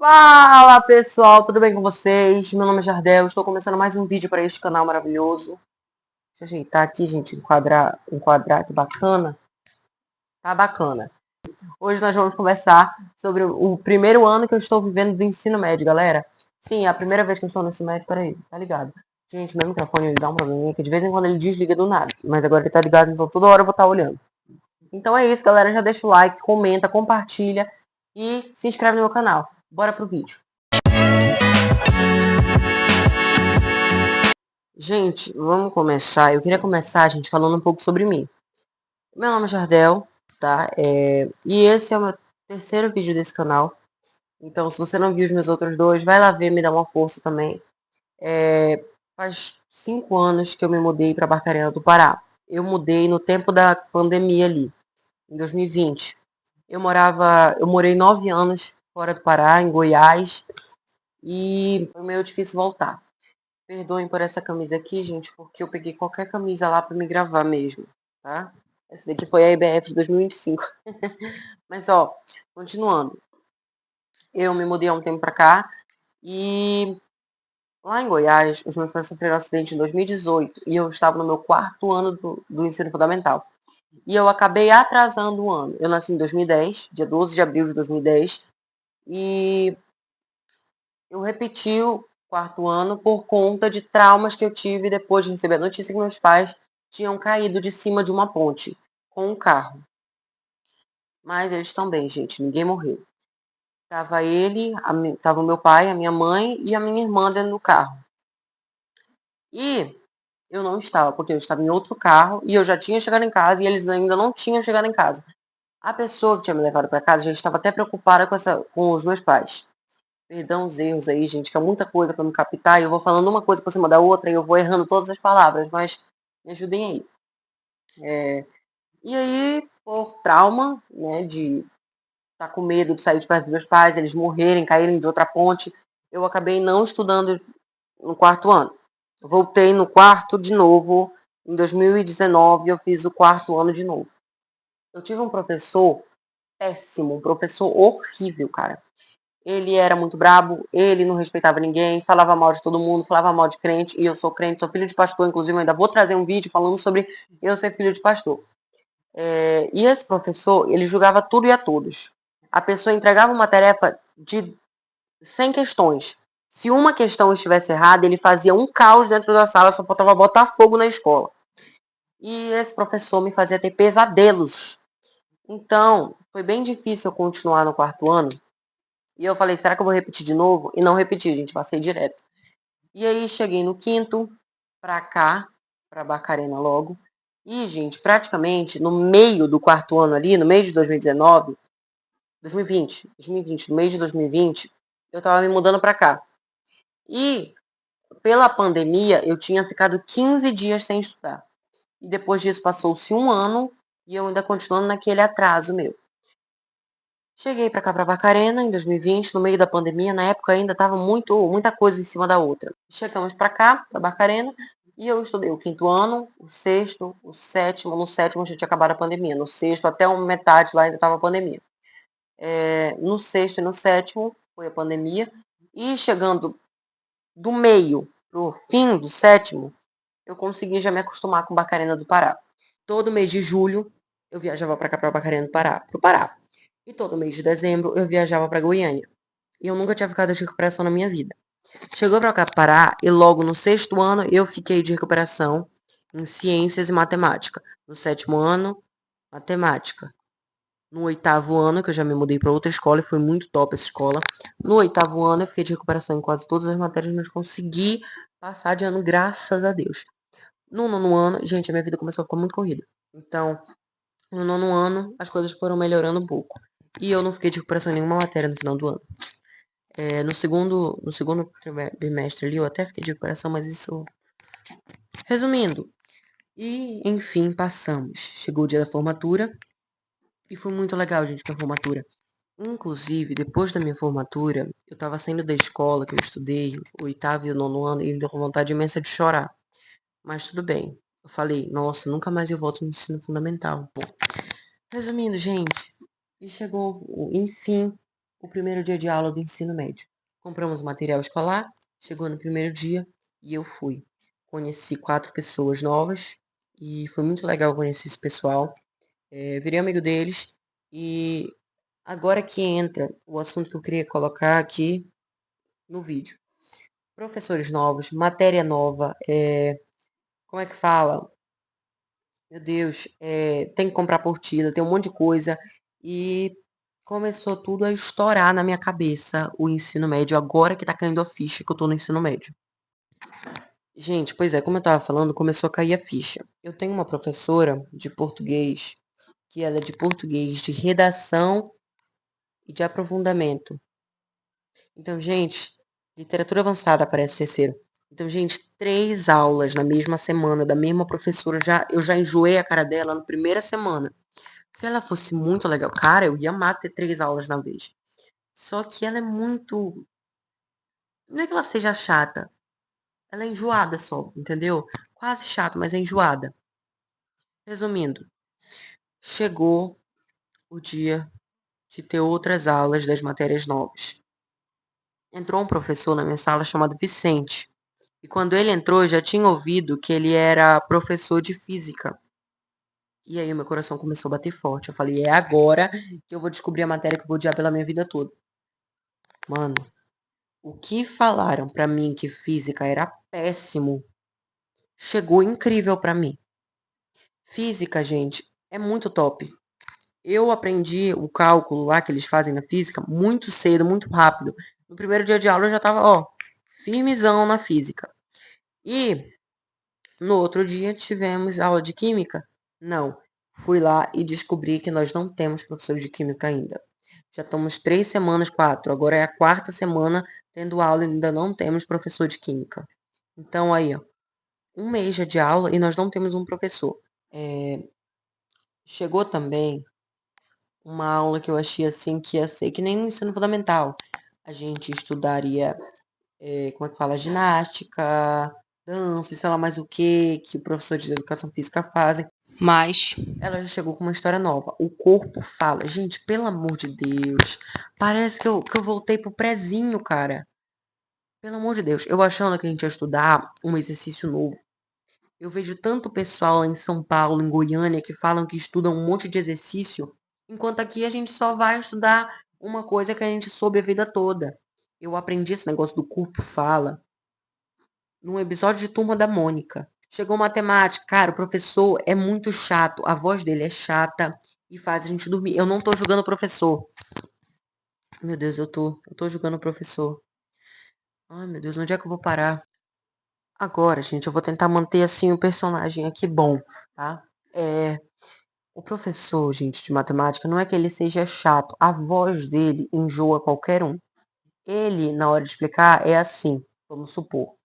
Fala pessoal, tudo bem com vocês? Meu nome é Jardel, estou começando mais um vídeo para este canal maravilhoso. Deixa eu ajeitar aqui, gente, enquadrar que bacana. Tá bacana. Hoje nós vamos conversar sobre o primeiro ano que eu estou vivendo do ensino médio, galera. Sim, é a primeira vez que eu estou no ensino médio, peraí, tá ligado? Gente, meu microfone ele dá um probleminha que de vez em quando ele desliga do nada. Mas agora ele tá ligado, então toda hora eu vou estar olhando. Então é isso, galera. Já deixa o like, comenta, compartilha e se inscreve no meu canal. Bora pro vídeo. Gente, vamos começar. Eu queria começar, gente, falando um pouco sobre mim. Meu nome é Jardel, tá? E esse é o meu terceiro vídeo desse canal. Então, se você não viu os meus outros dois, vai lá ver, me dá uma força também. Faz 5 anos que eu me mudei para Barcarena do Pará. Eu mudei no tempo da pandemia ali, em 2020. Eu morei 9 anos fora do Pará, em Goiás, e foi meio difícil voltar. Perdoem por essa camisa aqui, gente, porque eu peguei qualquer camisa lá pra me gravar mesmo, tá? Essa daqui foi a IBF de 2025. Mas, ó, continuando. Eu me mudei há um tempo pra cá e lá em Goiás, os meus pais sofreram um acidente em 2018 e eu estava no meu quarto ano do ensino fundamental. E eu acabei atrasando o ano. Eu nasci em 2010, dia 12 de abril de 2010, e eu repeti o quarto ano por conta de traumas que eu tive depois de receber a notícia que meus pais tinham caído de cima de uma ponte com um carro. Mas eles estão bem, gente, ninguém morreu. Tava o meu pai, a minha mãe e a minha irmã dentro do carro. E eu não estava, porque eu estava em outro carro e eu já tinha chegado em casa e eles ainda não tinham chegado em casa. A pessoa que tinha me levado para casa já estava até preocupada com os meus pais. Perdão os erros aí, gente, que é muita coisa para me captar e eu vou falando uma coisa por cima da outra e eu vou errando todas as palavras, mas me ajudem aí. E aí, por trauma, né, de estar com medo de sair de perto dos meus pais, eles morrerem, caírem de outra ponte, eu acabei não estudando no quarto ano. Eu voltei no quarto de novo, em 2019 eu fiz o quarto ano de novo. Eu tive um professor péssimo, um professor horrível, cara. Ele era muito brabo, ele não respeitava ninguém, falava mal de todo mundo, falava mal de crente, e eu sou crente, sou filho de pastor, inclusive eu ainda vou trazer um vídeo falando sobre eu ser filho de pastor. E esse professor, ele julgava tudo e a todos. A pessoa entregava uma tarefa de 100 questões. Se uma questão estivesse errada, ele fazia um caos dentro da sala, só faltava botar fogo na escola. E esse professor me fazia ter pesadelos. Então, foi bem difícil eu continuar no quarto ano. E eu falei, será que eu vou repetir de novo? E não repeti, gente, passei direto. E aí cheguei no quinto, pra cá, pra Barcarena logo. E, gente, praticamente no meio do quarto ano ali, no meio de 2020, no meio de 2020, eu tava me mudando pra cá. E, pela pandemia, eu tinha ficado 15 dias sem estudar. E depois disso passou-se um ano e eu ainda continuando naquele atraso meu. Cheguei pra cá, pra Barcarena, em 2020, no meio da pandemia. Na época ainda tava muita coisa em cima da outra. Chegamos pra cá, pra Barcarena, e eu estudei o quinto ano, o sexto, o sétimo. No sétimo já tinha acabado a pandemia. No sexto, até uma metade lá ainda tava a pandemia. No sexto e no sétimo foi a pandemia. E chegando do meio pro fim do sétimo, eu consegui já me acostumar com Barcarena do Pará. Todo mês de julho eu viajava para cá, para Barcarena do Pará, pro Pará. E todo mês de dezembro eu viajava para Goiânia. E eu nunca tinha ficado de recuperação na minha vida. Chegou para cá, Pará, e logo no sexto ano eu fiquei de recuperação em ciências e matemática. No sétimo ano, matemática. No oitavo ano, que eu já me mudei para outra escola e foi muito top essa escola. No oitavo ano eu fiquei de recuperação em quase todas as matérias, mas consegui passar de ano, graças a Deus. No nono ano, gente, a minha vida começou a ficar muito corrida. Então, no nono ano, as coisas foram melhorando um pouco. E eu não fiquei de recuperação em nenhuma matéria no final do ano. No segundo bimestre ali, eu até fiquei de recuperação, mas isso... Resumindo, e enfim, passamos. Chegou o dia da formatura e foi muito legal, gente, pra formatura. Inclusive, depois da minha formatura, eu tava saindo da escola que eu estudei, o oitavo e o nono ano, e me deu vontade imensa de chorar. Mas tudo bem. Eu falei, nossa, nunca mais eu volto no ensino fundamental. Resumindo, gente, e chegou, enfim, o primeiro dia de aula do ensino médio. Compramos material escolar, chegou no primeiro dia e eu fui. Conheci 4 pessoas novas e foi muito legal conhecer esse pessoal. Virei amigo deles e agora que entra o assunto que eu queria colocar aqui no vídeo. Professores novos, matéria nova, como é que fala? Meu Deus, tem que comprar apostila, tem um monte de coisa. E começou tudo a estourar na minha cabeça o ensino médio, agora que tá caindo a ficha que eu tô no ensino médio. Gente, pois é, como eu tava falando, começou a cair a ficha. Eu tenho uma professora de português, que ela é de português de redação e de aprofundamento. Então, gente, literatura avançada parece terceiro. Então, gente, 3 aulas na mesma semana da mesma professora, eu já enjoei a cara dela na primeira semana. Se ela fosse muito legal, cara, eu ia amar ter 3 aulas na vez. Só que ela é muito. Não é que ela seja chata, ela é enjoada só, entendeu? Quase chata, mas é enjoada. Resumindo, chegou o dia de ter outras aulas das matérias novas. Entrou um professor na minha sala chamado Vicente. E quando ele entrou, eu já tinha ouvido que ele era professor de física. E aí o meu coração começou a bater forte. Eu falei, é agora que eu vou descobrir a matéria que eu vou odiar pela minha vida toda. Mano, o que falaram pra mim que física era péssimo, chegou incrível pra mim. Física, gente, é muito top. Eu aprendi o cálculo lá que eles fazem na física muito cedo, muito rápido. No primeiro dia de aula eu já tava, ó, firmezão na física. E no outro dia tivemos aula de química? Não. Fui lá e descobri que nós não temos professor de química ainda. Já estamos 3 semanas, 4. Agora é a 4ª semana tendo aula e ainda não temos professor de química. Então aí, ó, 1 mês já de aula e nós não temos um professor. Chegou também uma aula que eu achei assim que ia ser que nem no ensino fundamental. A gente estudaria, como é que fala, ginástica, dança, sei lá mais o que o professor de educação física fazem. Mas ela já chegou com uma história nova. O corpo fala. Gente, pelo amor de Deus. Parece que eu voltei pro prezinho, cara. Pelo amor de Deus. Eu achando que a gente ia estudar um exercício novo. Eu vejo tanto pessoal em São Paulo, em Goiânia, que falam que estudam um monte de exercício, enquanto aqui a gente só vai estudar uma coisa que a gente soube a vida toda. Eu aprendi esse negócio do corpo fala num episódio de Turma da Mônica. Chegou matemática, cara, o professor é muito chato, a voz dele é chata e faz a gente dormir. Eu não tô julgando o professor. Meu Deus, eu tô julgando o professor. Ai, meu Deus, onde é que eu vou parar? Agora, gente, eu vou tentar manter assim o personagem aqui bom, tá? O professor, gente, de matemática, não é que ele seja chato, a voz dele enjoa qualquer um. Ele, na hora de explicar, é assim, vamos supor.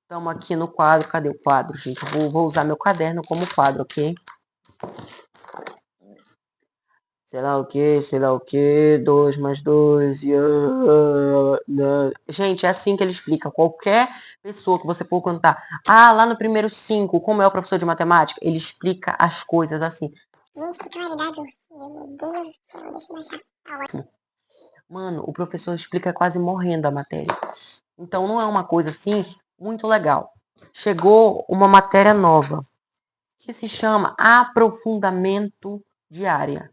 Estamos aqui no quadro, cadê o quadro, gente? Vou usar meu caderno como quadro, ok? Sei lá o que, 2 mais 2 e... Gente, é assim que ele explica. Qualquer pessoa que você for contar, lá no primeiro 5, como é o professor de matemática, ele explica as coisas assim. Gente, que claridade, meu Deus do céu, deixa eu achar. Mano, o professor explica quase morrendo a matéria. Então não é uma coisa assim muito legal. Chegou uma matéria nova que se chama Aprofundamento de Área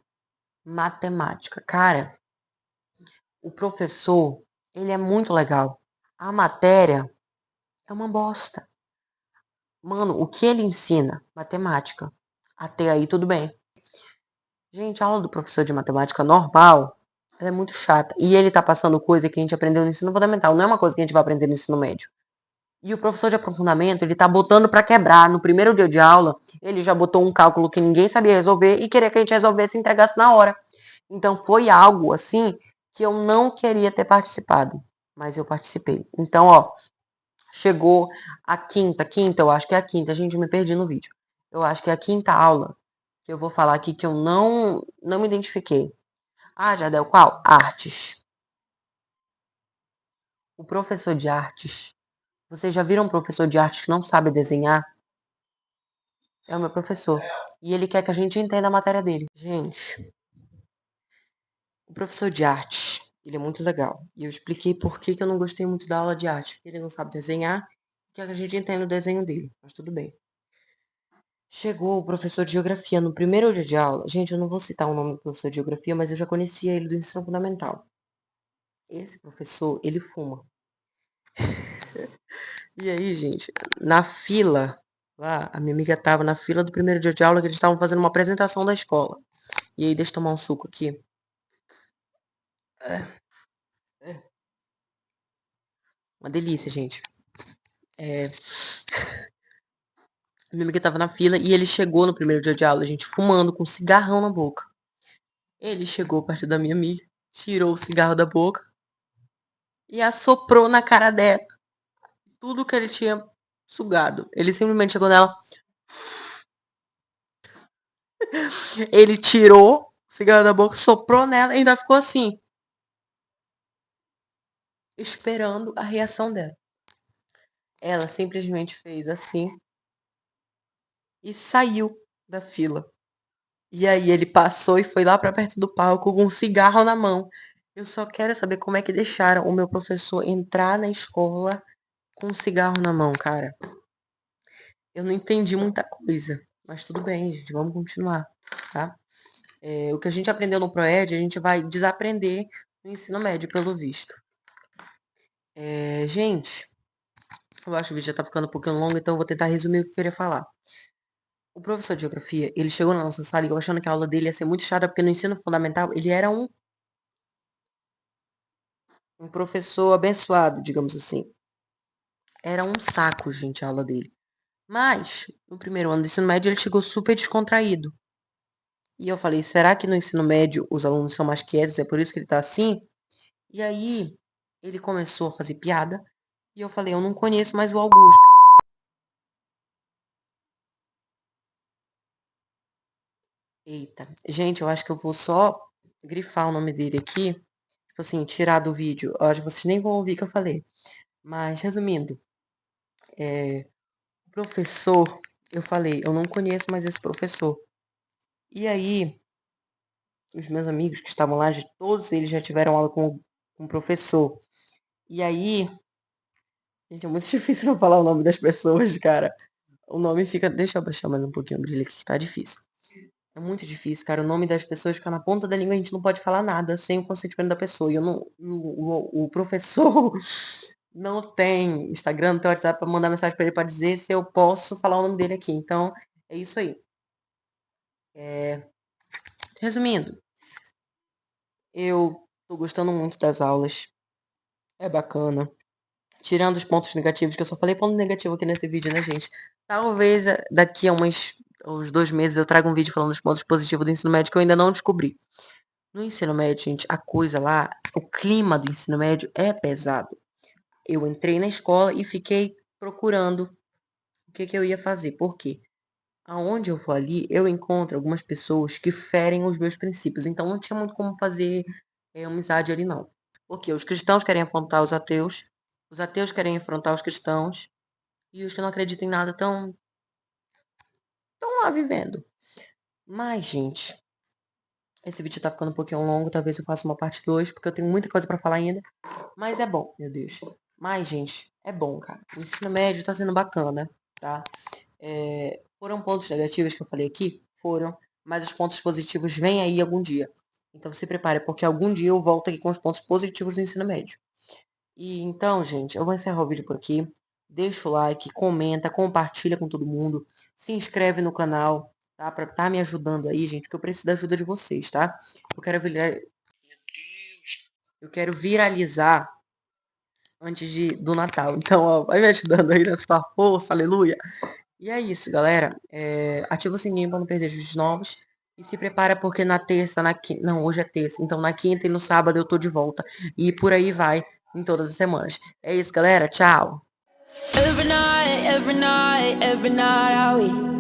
Matemática. Cara, o professor, ele é muito legal. A matéria é uma bosta. Mano, o que ele ensina? Matemática. Até aí tudo bem. Gente, a aula do professor de matemática normal, ela é muito chata. E ele tá passando coisa que a gente aprendeu no ensino fundamental. Não é uma coisa que a gente vai aprender no ensino médio. E o professor de aprofundamento, ele tá botando pra quebrar. No primeiro dia de aula, ele já botou um cálculo que ninguém sabia resolver e queria que a gente resolvesse e entregasse na hora. Então foi algo assim que eu não queria ter participado, mas eu participei. Então, ó, chegou a quinta, eu acho que é a quinta, gente, eu me perdi no vídeo. Eu acho que é a quinta aula que eu vou falar aqui que eu não me identifiquei. Jardel, qual? Artes. O professor de artes. Vocês já viram um professor de artes que não sabe desenhar? É o meu professor. E ele quer que a gente entenda a matéria dele. Gente, o professor de artes, Ele é muito legal. E eu expliquei por que eu não gostei muito da aula de arte. Porque ele não sabe desenhar, que a gente entende o desenho dele. Mas tudo bem. Chegou o professor de geografia no primeiro dia de aula. Gente, eu não vou citar o nome do professor de geografia, mas eu já conhecia ele do ensino fundamental. Esse professor, ele fuma. E aí, gente, na fila, lá, a minha amiga tava na fila do primeiro dia de aula que eles estavam fazendo uma apresentação da escola. E aí, deixa eu tomar um suco aqui. É, é. Uma delícia, gente. Minha amiga tava na fila e ele chegou no primeiro dia de aula, a gente fumando com um cigarrão na boca. Ele chegou perto da minha amiga, tirou o cigarro da boca e assoprou na cara dela tudo que ele tinha sugado. Ele simplesmente chegou nela, ele tirou o cigarro da boca, soprou nela e ainda ficou assim, esperando a reação dela. Ela simplesmente fez assim e saiu da fila. E aí ele passou e foi lá pra perto do palco com um cigarro na mão. Eu só quero saber como é que deixaram o meu professor entrar na escola com um cigarro na mão, cara. Eu não entendi muita coisa. Mas tudo bem, gente. Vamos continuar, tá? O que a gente aprendeu no Proed, a gente vai desaprender no ensino médio, pelo visto. Gente, eu acho que o vídeo já tá ficando um pouquinho longo, então eu vou tentar resumir o que eu queria falar. O professor de geografia, ele chegou na nossa sala e eu achando que a aula dele ia ser muito chata, porque no ensino fundamental ele era um professor abençoado, digamos assim. Era um saco, gente, a aula dele. Mas, no primeiro ano do ensino médio, ele chegou super descontraído. E eu falei, será que no ensino médio os alunos são mais quietos, é por isso que ele tá assim? E aí, ele começou a fazer piada. E eu falei, eu não conheço mais o Augusto. Eita, gente, eu acho que eu vou só grifar o nome dele aqui. Tipo assim, tirar do vídeo. Eu acho que vocês nem vão ouvir o que eu falei. Mas, resumindo, o professor, eu falei, eu não conheço mais esse professor. E aí, os meus amigos que estavam lá, todos eles já tiveram aula com o professor. E aí, gente, é muito difícil não falar o nome das pessoas, cara. O nome fica. Deixa eu baixar mais um pouquinho o brilho aqui, que tá difícil. É muito difícil, cara. O nome das pessoas fica na ponta da língua, a gente não pode falar nada sem o consentimento da pessoa. E eu não. O professor não tem Instagram, não tem WhatsApp pra mandar mensagem pra ele pra dizer se eu posso falar o nome dele aqui. Então, é isso aí. Resumindo, eu tô gostando muito das aulas. É bacana. Tirando os pontos negativos, que eu só falei ponto negativo aqui nesse vídeo, né, gente? Talvez daqui a uns 2 meses eu traga um vídeo falando dos pontos positivos do ensino médio que eu ainda não descobri. No ensino médio, gente, a coisa lá, o clima do ensino médio é pesado. Eu entrei na escola e fiquei procurando o que eu ia fazer. Por quê? Aonde eu vou ali, eu encontro algumas pessoas que ferem os meus princípios. Então não tinha muito como fazer amizade ali, não. Porque os cristãos querem afrontar os ateus querem enfrentar os cristãos, e os que não acreditam em nada estão lá vivendo. Mas, gente, esse vídeo tá ficando um pouquinho longo, talvez eu faça uma parte 2, porque eu tenho muita coisa pra falar ainda. Mas é bom, meu Deus. Mas, gente, é bom, cara. O ensino médio tá sendo bacana, tá? Foram pontos negativos que eu falei aqui? Foram. Mas os pontos positivos vêm aí algum dia. Então se prepare, porque algum dia eu volto aqui com os pontos positivos do ensino médio. E então, gente, eu vou encerrar o vídeo por aqui. Deixa o like, comenta, compartilha com todo mundo. Se inscreve no canal, tá? Pra tá me ajudando aí, gente, porque eu preciso da ajuda de vocês, tá? Eu quero viralizar antes do Natal. Então, ó, vai me ajudando aí nessa força, aleluia. E é isso, galera. Ativa o sininho pra não perder vídeos novos. E se prepara porque na terça, na quinta. Não, hoje é terça. Então na quinta e no sábado eu tô de volta. E por aí vai em todas as semanas. É isso, galera. Tchau. Every night, every night, every night,